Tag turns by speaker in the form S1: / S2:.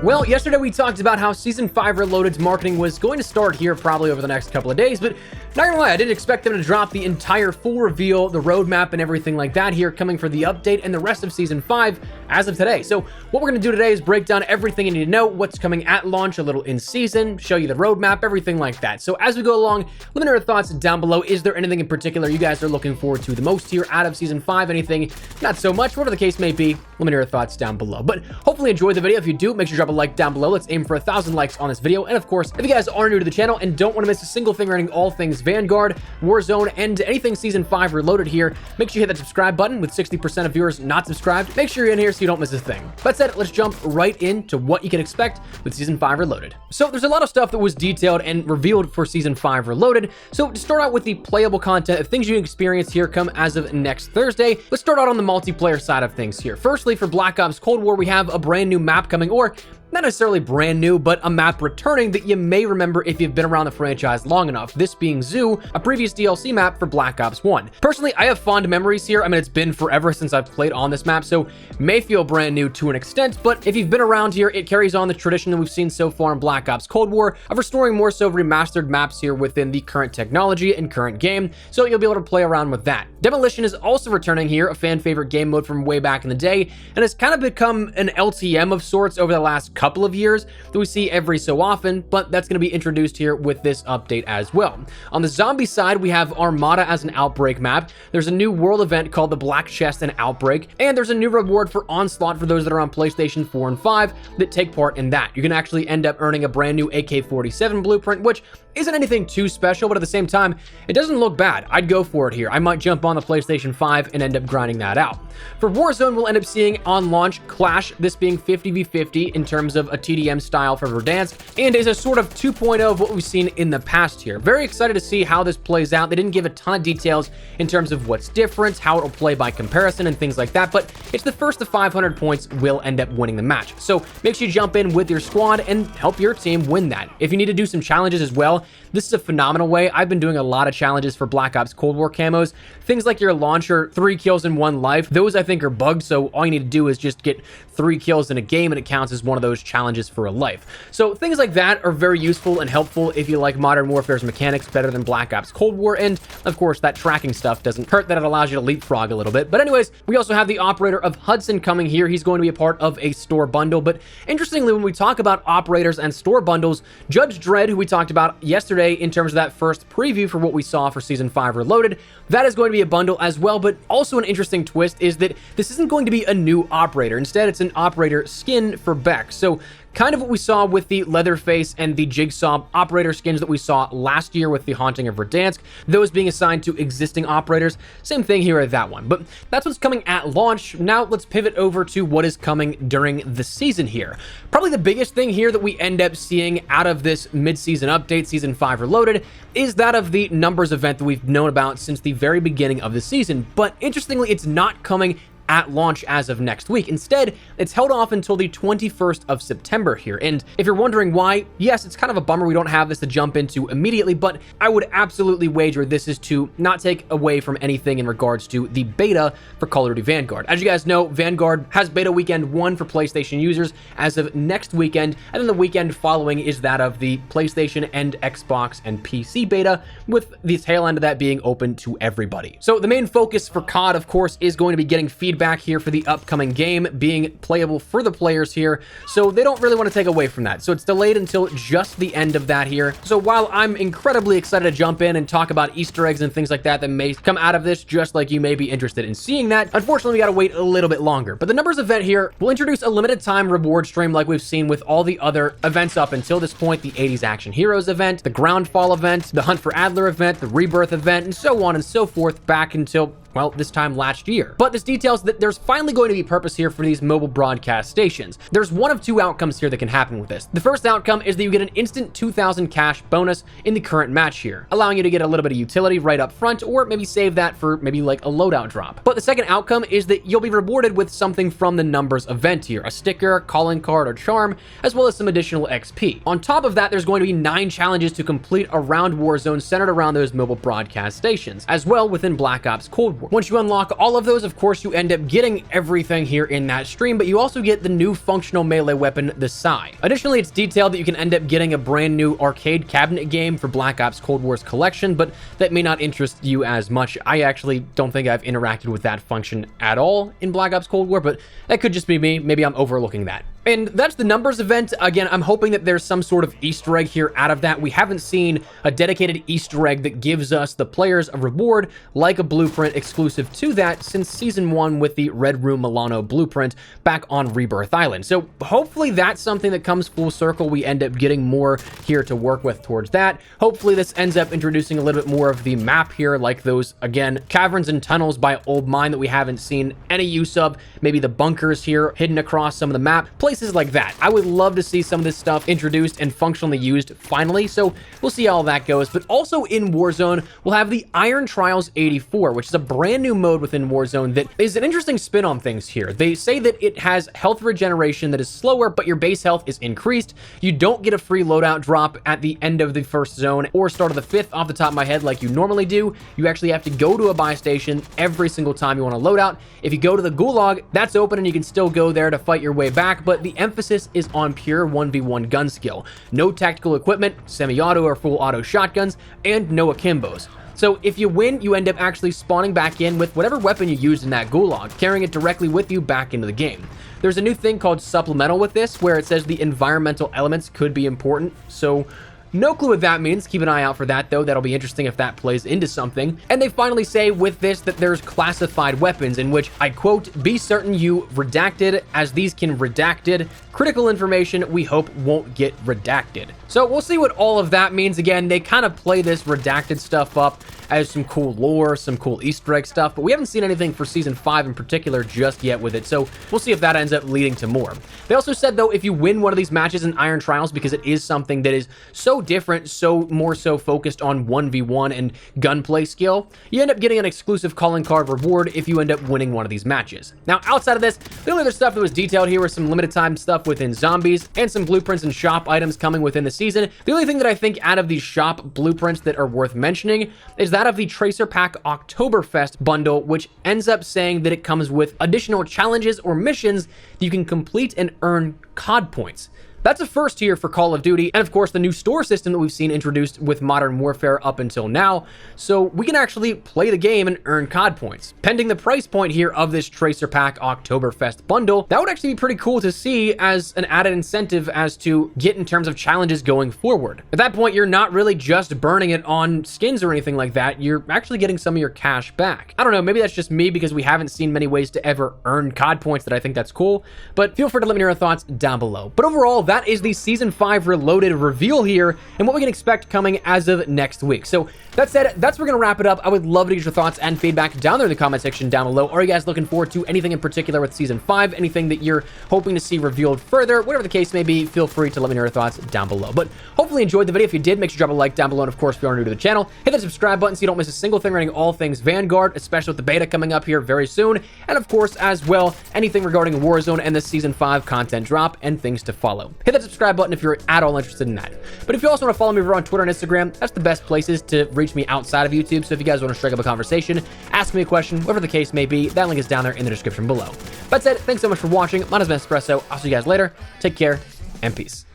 S1: Well, yesterday we talked about how Season 5 Reloaded's marketing was going to start here probably over the next couple of days, but not gonna lie, I didn't expect them to drop the entire full reveal, the roadmap and everything like that here coming for the update and the rest of Season 5 as of today. So what we're gonna do today is break down everything you need to know, what's coming at launch, a little in season, show you the roadmap, everything like that. So as we go along, let me know your thoughts down below. Is there anything in particular you guys are looking forward to the most here out of Season 5? Anything not so much? Whatever the case may be, let me know your thoughts down below. But hopefully enjoy the video. If you do, make sure to drop a like down below. Let's aim for 1,000 likes on this video. And of course, if you guys are new to the channel and don't want to miss a single thing regarding all things Vanguard, Warzone, and anything Season 5 Reloaded here, make sure you hit that subscribe button. With 60% of viewers not subscribed, make sure you're in here so you don't miss a thing. That said, let's jump right into what you can expect with Season 5 Reloaded. So there's a lot of stuff that was detailed and revealed for Season 5 Reloaded. So to start out with the playable content of things you can experience here come as of next Thursday, let's start out on the multiplayer side of things here. Firstly, for Black Ops Cold War, we have a brand new map coming, or not necessarily brand new, but a map returning that you may remember if you've been around the franchise long enough. This being Zoo, a previous DLC map for Black Ops 1. Personally, I have fond memories here. I mean, it's been forever since I've played on this map, so may feel brand new to an extent, but if you've been around here, it carries on the tradition that we've seen so far in Black Ops Cold War of restoring more so remastered maps here within the current technology and current game, so you'll be able to play around with that. Demolition is also returning here, a fan favorite game mode from way back in the day, and has kind of become an LTM of sorts over the last couple of years that we see every so often, but that's going to be introduced here with this update as well. On the zombie side, we have Armada as an Outbreak map. There's a new world event called the Black Chest and Outbreak, and there's a new reward for Onslaught for those that are on PlayStation 4 and 5 that take part in that. You can actually end up earning a brand new AK-47 blueprint, which isn't anything too special, but at the same time, it doesn't look bad. I'd go for it here. I might jump on the PlayStation 5 and end up grinding that out. For Warzone, we'll end up seeing on launch Clash, this being 50v50 in terms of a TDM style for Verdansk, and is a sort of 2.0 of what we've seen in the past here. Very excited to see how this plays out. They didn't give a ton of details in terms of what's different, how it'll play by comparison, and things like that, but it's the first to 500 points will end up winning the match. So make sure you jump in with your squad and help your team win that. If you need to do some challenges as well, this is a phenomenal way. I've been doing a lot of challenges for Black Ops Cold War camos. Things like your launcher, 3 kills in 1 life. Those I think are bugged, so all you need to do is just get 3 kills in a game and it counts as one of those challenges for a life. So things like that are very useful and helpful if you like Modern Warfare's mechanics better than Black Ops Cold War, and of course that tracking stuff doesn't hurt that it allows you to leapfrog a little bit. But anyways, we also have the operator of Hudson coming here. He's going to be a part of a store bundle, but interestingly, when we talk about operators and store bundles, Judge Dredd, who we talked about yesterday in terms of that first preview for what we saw for Season 5 Reloaded, that is going to be a bundle as well. But also an interesting twist is that this isn't going to be a new operator. Instead, it's an operator skin for Beck. So kind of what we saw with the Leatherface and the Jigsaw operator skins that we saw last year with the Haunting of Verdansk, those being assigned to existing operators. Same thing here at that one, but that's what's coming at launch. Now let's pivot over to what is coming during the season here. Probably the biggest thing here that we end up seeing out of this mid-season update, Season 5 Reloaded, is that of the numbers event that we've known about since the very beginning of the season. But interestingly, it's not coming at launch as of next week. Instead, it's held off until the 21st of September here. And if you're wondering why, yes, it's kind of a bummer we don't have this to jump into immediately, but I would absolutely wager this is to not take away from anything in regards to the beta for Call of Duty Vanguard. As you guys know, Vanguard has beta weekend 1 for PlayStation users as of next weekend, and then the weekend following is that of the PlayStation and Xbox and PC beta, with the tail end of that being open to everybody. So the main focus for COD, of course, is going to be getting feedback here for the upcoming game being playable for the players here, so they don't really want to take away from that. So it's delayed until just the end of that here. So while I'm incredibly excited to jump in and talk about Easter eggs and things like that that may come out of this, just like you may be interested in seeing that, unfortunately we got to wait a little bit longer. But the numbers event here will introduce a limited time reward stream like we've seen with all the other events up until this point: the 80s Action Heroes event, the Groundfall event, the Hunt for Adler event, the Rebirth event, and so on and so forth back until, well, this time last year. But this details that there's finally going to be purpose here for these mobile broadcast stations. There's one of 2 outcomes here that can happen with this. The first outcome is that you get an instant 2,000 cash bonus in the current match here, allowing you to get a little bit of utility right up front, or maybe save that for maybe like a loadout drop. But the second outcome is that you'll be rewarded with something from the numbers event here: a sticker, calling card, or charm, as well as some additional XP. On top of that, there's going to be 9 challenges to complete around Warzone centered around those mobile broadcast stations, as well within Black Ops Cold War. Once you unlock all of those, of course, you end up getting everything here in that stream, but you also get the new functional melee weapon, the Sai. Additionally, it's detailed that you can end up getting a brand new arcade cabinet game for Black Ops Cold War's collection, but that may not interest you as much. I actually don't think I've interacted with that function at all in Black Ops Cold War, but that could just be me. Maybe I'm overlooking that. And that's the numbers event. Again, I'm hoping that there's some sort of Easter egg here out of that. We haven't seen a dedicated Easter egg that gives us, the players, a reward like a blueprint exclusive to that since Season 1 with the Red Room Milano blueprint back on Rebirth Island. So hopefully that's something that comes full circle. We end up getting more here to work with towards that. Hopefully this ends up introducing a little bit more of the map here, like those, again, caverns and tunnels by Old Mine that we haven't seen any use of. Maybe the bunkers here hidden across some of the map. Places like that. I would love to see some of this stuff introduced and functionally used finally, so we'll see how that goes. But also in Warzone, we'll have the Iron Trials 84, which is a brand new mode within Warzone that is an interesting spin on things here. They say that it has health regeneration that is slower, but your base health is increased. You don't get a free loadout drop at the end of the first zone or start of the fifth off the top of my head like you normally do. You actually have to go to a buy station every single time you want to load out. If you go to the Gulag, that's open and you can still go there to fight your way back, but the emphasis is on pure 1v1 gun skill. No tactical equipment, semi-auto or full auto shotguns, and no akimbos. So if you win, you end up actually spawning back in with whatever weapon you used in that Gulag, carrying it directly with you back into the game. There's a new thing called supplemental with this, where it says the environmental elements could be important, so no clue what that means. Keep an eye out for that, though. That'll be interesting if that plays into something. And they finally say with this that there's classified weapons in which, I quote, "Be certain you redacted, as these can redacted. Critical information we hope won't get redacted." So we'll see what all of that means. Again, they kind of play this redacted stuff up as some cool lore, some cool Easter egg stuff, but we haven't seen anything for Season 5 in particular just yet with it, so we'll see if that ends up leading to more. They also said, though, if you win one of these matches in Iron Trials, because it is something that is so different, so more so focused on 1v1 and gunplay skill, you end up getting an exclusive calling card reward if you end up winning one of these matches. Now, outside of this, the only other stuff that was detailed here was some limited time stuff within zombies and some blueprints and shop items coming within the season. The only thing that I think out of these shop blueprints that are worth mentioning is that of the Tracer Pack Oktoberfest bundle, which ends up saying that it comes with additional challenges or missions that you can complete and earn COD points. That's a first here for Call of Duty, and of course the new store system that we've seen introduced with Modern Warfare up until now, so we can actually play the game and earn COD points. Pending the price point here of this Tracer Pack Oktoberfest bundle, that would actually be pretty cool to see as an added incentive as to get in terms of challenges going forward. At that point, you're not really just burning it on skins or anything like that, you're actually getting some of your cash back. I don't know, maybe that's just me because we haven't seen many ways to ever earn COD points that I think that's cool, but feel free to let me know your thoughts down below. But overall, that is the Season 5 Reloaded reveal here and what we can expect coming as of next week. So that said, that's where we're going to wrap it up. I would love to get your thoughts and feedback down there in the comment section down below. Are you guys looking forward to anything in particular with Season 5? Anything that you're hoping to see revealed further? Whatever the case may be, feel free to let me know your thoughts down below. But hopefully you enjoyed the video. If you did, make sure you drop a like down below. And of course, if you are new to the channel, hit that subscribe button so you don't miss a single thing regarding all things Vanguard, especially with the beta coming up here very soon. And of course, as well, anything regarding Warzone and the Season 5 content drop and things to follow. Hit that subscribe button if you're at all interested in that. But if you also want to follow me over on Twitter and Instagram, that's the best places to reach me outside of YouTube. So if you guys want to strike up a conversation, ask me a question, whatever the case may be, that link is down there in the description below. That said, thanks so much for watching. My name is Espresso. I'll see you guys later. Take care and peace.